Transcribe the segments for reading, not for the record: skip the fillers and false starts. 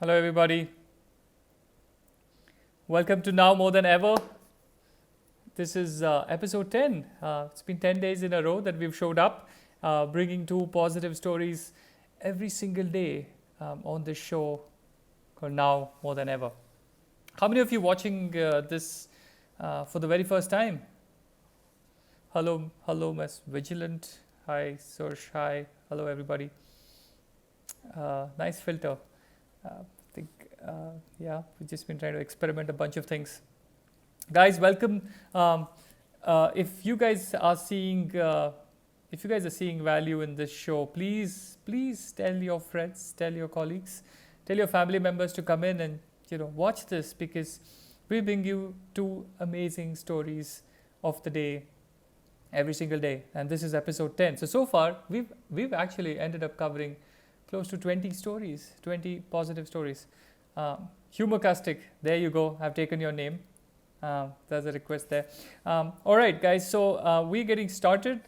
Hello everybody, welcome to Now More Than Ever. This is episode 10. It's been 10 days in a row that we've showed up, bringing two positive stories every single day on this show called Now More Than Ever. How many of you watching this for the very first time? Hello Ms. Vigilant. Hi Sursh. Hi. Hello everybody. Nice filter. We've just been trying to experiment a bunch of things. Guys, welcome. If you guys are seeing value in this show, please tell your friends, tell your colleagues, tell your family members to come in and watch this, because we bring you two amazing stories of the day every single day, and this is episode 10. So far we've actually ended up covering close to 20 stories, 20 positive stories. Humorcastic, there you go. I've taken your name. There's a request there. All right, guys. So we're getting started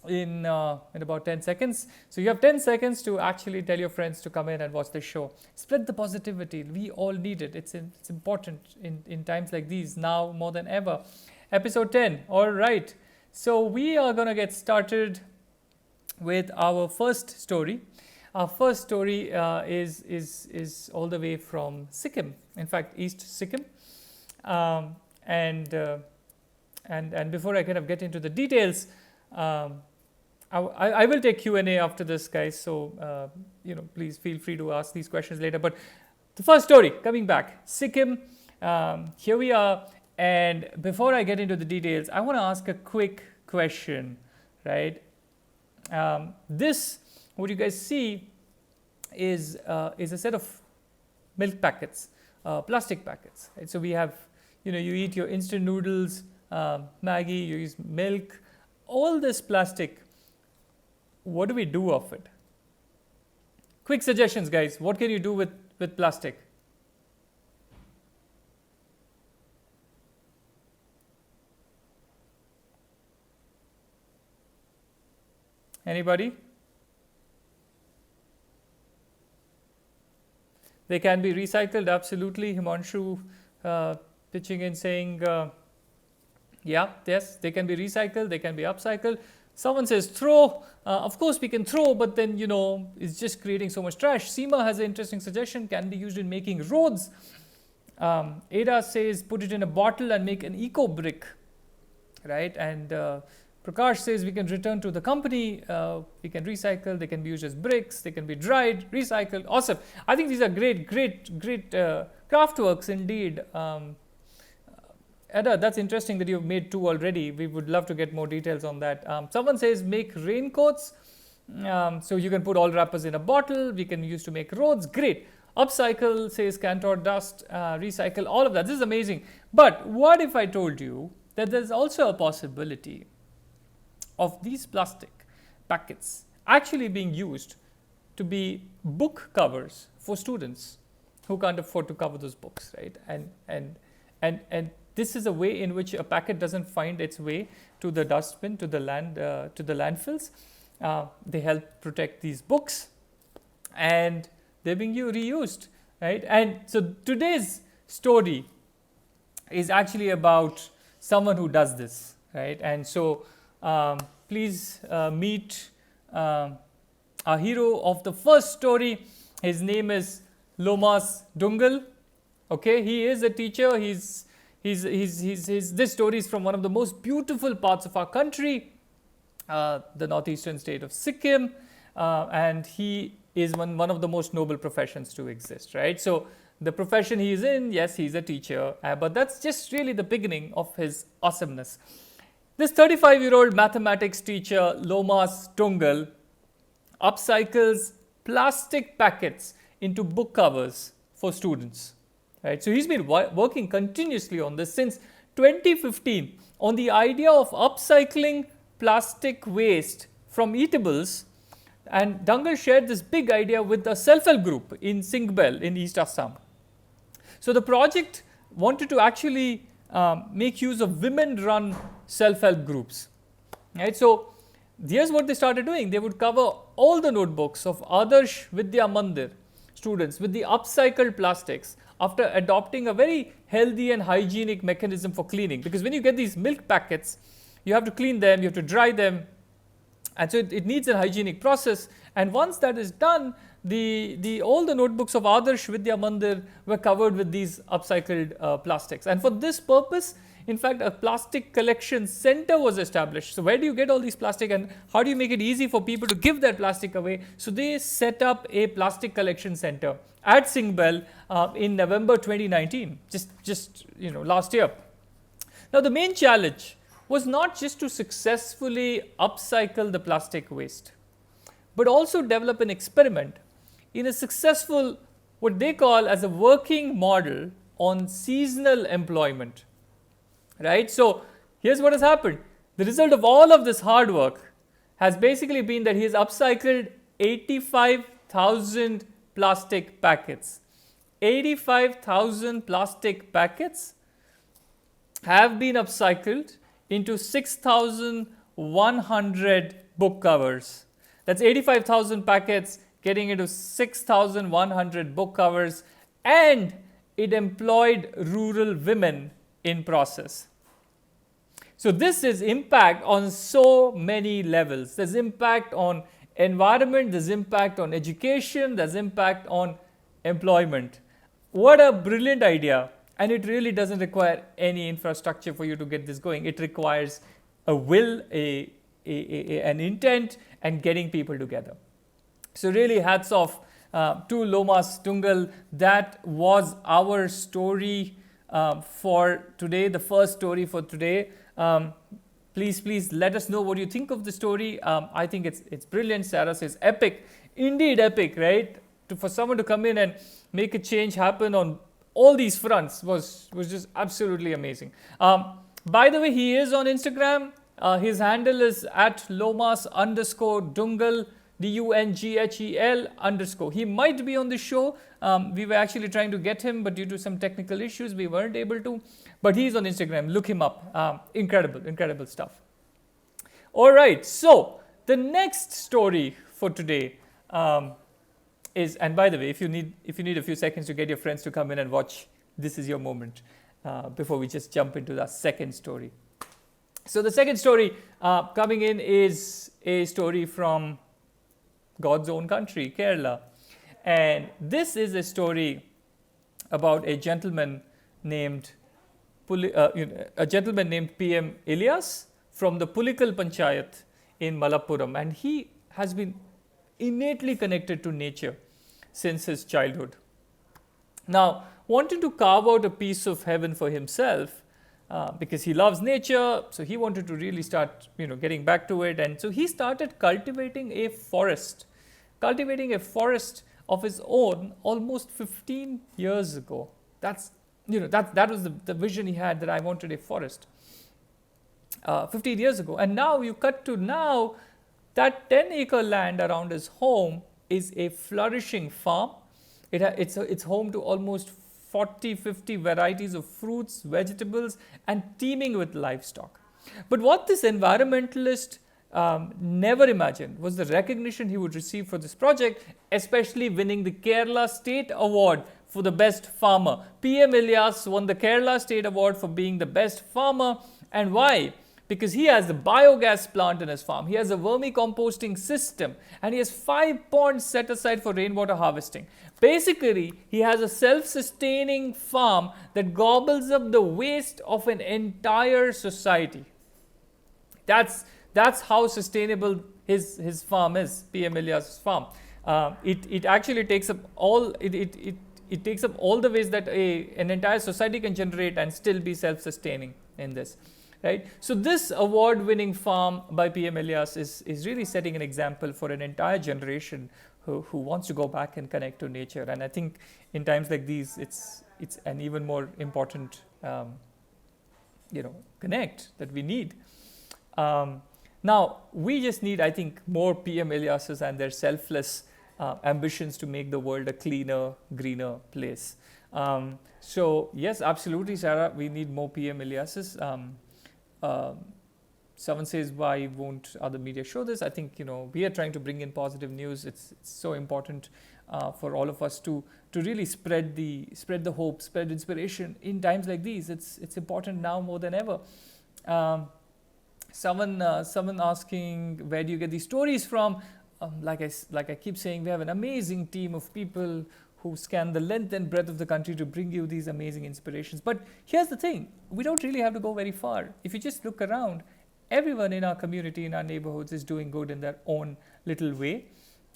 in about 10 seconds. So you have 10 seconds to actually tell your friends to come in and watch the show. Spread the positivity. We all need it. It's important in times like these, now more than ever. Episode 10. All right. So we are going to get started with our first story. Our first story is all the way from Sikkim, in fact, East Sikkim, and before I kind of get into the details, I will take Q&A after this, guys. So please feel free to ask these questions later. But the first story, coming back, Sikkim. Here we are, and before I get into the details, I want to ask a quick question, right? What you guys see is a set of milk packets, plastic packets. Right? So we have, you eat your instant noodles, Maggi, you use milk, all this plastic. What do we do of it? Quick suggestions, guys. What can you do with plastic? Anybody? They can be recycled, absolutely. Himanshu pitching in saying, yes, they can be recycled, they can be upcycled. Someone says throw. Of course, we can throw, but then, it's just creating so much trash. Seema has an interesting suggestion, can be used in making roads. Ada says put it in a bottle and make an eco brick, right? And Prakash says we can return to the company, we can recycle, they can be used as bricks, they can be dried, recycled. Awesome. I think these are great craft works indeed. Ada, that's interesting that you've made two already. We would love to get more details on that. Someone says make raincoats. So you can put all wrappers in a bottle, we can use to make roads. Great. Upcycle says Cantor dust, recycle, all of that. This is amazing. But what if I told you that there's also a possibility of these plastic packets actually being used to be book covers for students who can't afford to cover those books, right? And this is a way in which a packet doesn't find its way to the dustbin, to the landfills. They help protect these books, and they're being reused, right? And so today's story is actually about someone who does this, right? And so please meet our hero of the first story. His name is Lomas Dungal. Okay, he is a teacher. This story is from one of the most beautiful parts of our country, the northeastern state of Sikkim, and he is one of the most noble professions to exist, right? So the profession he is in, yes, he's a teacher, but that's just really the beginning of his awesomeness. This 35-year-old mathematics teacher, Lomas Dungal, upcycles plastic packets into book covers for students. Right? So he's been working continuously on this since 2015 on the idea of upcycling plastic waste from eatables. And Dungal shared this big idea with a self-help group in Singbel in East Assam. So the project wanted to actually make use of women-run self-help groups. Right? So here's what they started doing. They would cover all the notebooks of Adarsh Vidya Mandir students with the upcycled plastics after adopting a very healthy and hygienic mechanism for cleaning. Because when you get these milk packets, you have to clean them, you have to dry them, and so it needs a hygienic process. And once that is done, all the notebooks of Adarsh Vidya Mandir were covered with these upcycled plastics. And for this purpose, in fact, a plastic collection center was established. So where do you get all these plastic, and how do you make it easy for people to give their plastic away? So they set up a plastic collection center at Singbel in November 2019, just last year. Now the main challenge was not just to successfully upcycle the plastic waste, but also develop an experiment in a successful, what they call as a working model on seasonal employment. Right? So here's what has happened. The result of all of this hard work has basically been that he has upcycled 85,000 plastic packets. 85,000 plastic packets have been upcycled into 6,100 book covers. That's 85,000 packets getting into 6,100 book covers, and it employed rural women in process. So this is impact on so many levels. There's impact on environment, there's impact on education, there's impact on employment. What a brilliant idea. And it really doesn't require any infrastructure for you to get this going. It requires a will, an intent, and getting people together. So really hats off to Lomas Tungal. That was our story for today, the first story for today. Please let us know what you think of the story. I think it's brilliant. Sarah says epic, indeed epic, right? For someone to come in and make a change happen on all these fronts was just absolutely amazing. By the way, he is on Instagram. His handle is @Lomas_Dungal, DUNGHEL_. He might be on the show. We were actually trying to get him, but due to some technical issues, we weren't able to. But he's on Instagram. Look him up. Incredible stuff. All right. So the next story for today is, and by the way, if you need a few seconds to get your friends to come in and watch, this is your moment before we just jump into the second story. So the second story coming in is a story from God's own country, Kerala. And this is a story about a gentleman named PM Ilyas from the Pulikal Panchayat in Malappuram. And he has been innately connected to nature since his childhood. Now, wanting to carve out a piece of heaven for himself, because he loves nature, so he wanted to really start, getting back to it. And so he started cultivating a forest of his own almost 15 years ago. That was the vision he had, that I wanted a forest 15 years ago. And now you cut to now, that 10-acre land around his home is a flourishing farm. It's home to almost 40-50 varieties of fruits, vegetables, and teeming with livestock. But what this environmentalist never imagined was the recognition he would receive for this project, especially winning the Kerala State Award for the best farmer. PM Ilyas won the Kerala State Award for being the best farmer. And why? Because he has a biogas plant in his farm, he has a vermicomposting system, and he has 5 ponds set aside for rainwater harvesting. Basically, he has a self-sustaining farm that gobbles up the waste of an entire society. That's how sustainable his farm is, PM Ilyas' farm. It actually takes up all it takes up all the waste that an entire society can generate and still be self-sustaining in this. Right? So this award-winning farm by PM Ilyas is really setting an example for an entire generation who wants to go back and connect to nature. And I think in times like these, it's an even more important connect that we need. Now we just need, I think, more PM Ilyases and their selfless ambitions to make the world a cleaner, greener place. So yes, absolutely, Sarah, we need more PM Ilyases. Someone says, why won't other media show this? I think, we are trying to bring in positive news. It's so important for all of us to really spread the hope, spread inspiration in times like these. It's important now more than ever. Someone asking, where do you get these stories from? Like I keep saying, we have an amazing team of people who scan the length and breadth of the country to bring you these amazing inspirations. But here's the thing, we don't really have to go very far. If you just look around, everyone in our community, in our neighborhoods, is doing good in their own little way.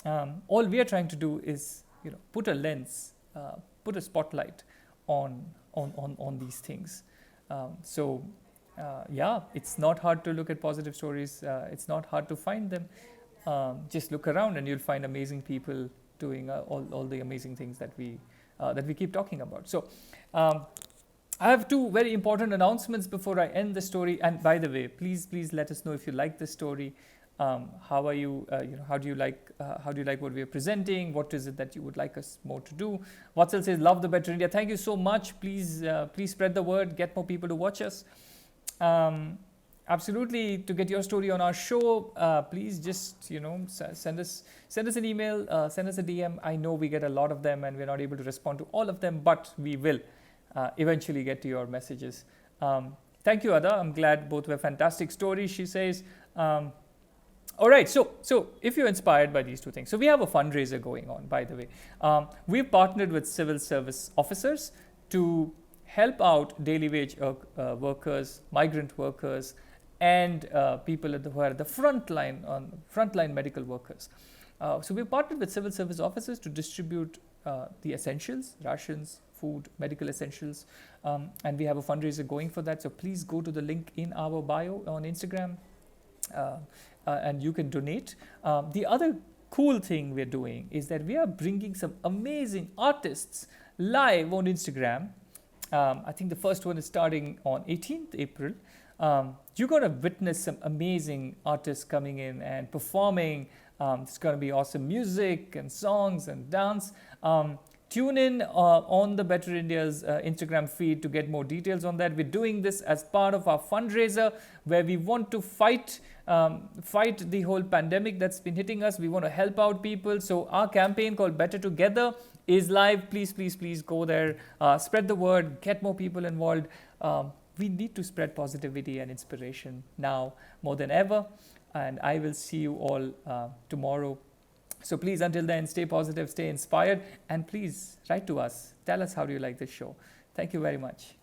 All we are trying to do is, put a lens, put a spotlight on these things. It's not hard to look at positive stories. It's not hard to find them. Just look around and you'll find amazing people doing all the amazing things that we keep talking about. So I have two very important announcements before I end the story. And by the way, please let us know if you like this story. How are you? How do you like what we are presenting? What is it that you would like us more to do? Vatsal says, love the Better India. Thank you so much. Please spread the word. Get more people to watch us. Absolutely, to get your story on our show, please just send us an email, send us a DM. I know we get a lot of them and we're not able to respond to all of them, but we will eventually get to your messages. Thank you, Ada. I'm glad both were fantastic stories, she says. All right, so if you're inspired by these two things, so we have a fundraiser going on, by the way. We've partnered with civil service officers to help out daily wage workers, migrant workers, and people who are at the frontline medical workers. So we've partnered with civil service officers to distribute the essentials, rations, food, medical essentials, and we have a fundraiser going for that. So please go to the link in our bio on Instagram, and you can donate. The other cool thing we're doing is that we are bringing some amazing artists live on Instagram. I think the first one is starting on 18th April. You're going to witness some amazing artists coming in and performing. It's going to be awesome music and songs and dance. Tune in on the Better India's Instagram feed to get more details on that. We're doing this as part of our fundraiser where we want to fight the whole pandemic that's been hitting us. We want to help out people. So our campaign called Better Together is live. Please go there, spread the word, get more people involved. We need to spread positivity and inspiration now more than ever. And I will see you all tomorrow. So please, until then, stay positive, stay inspired, and please write to us. Tell us how do you like this show. Thank you very much.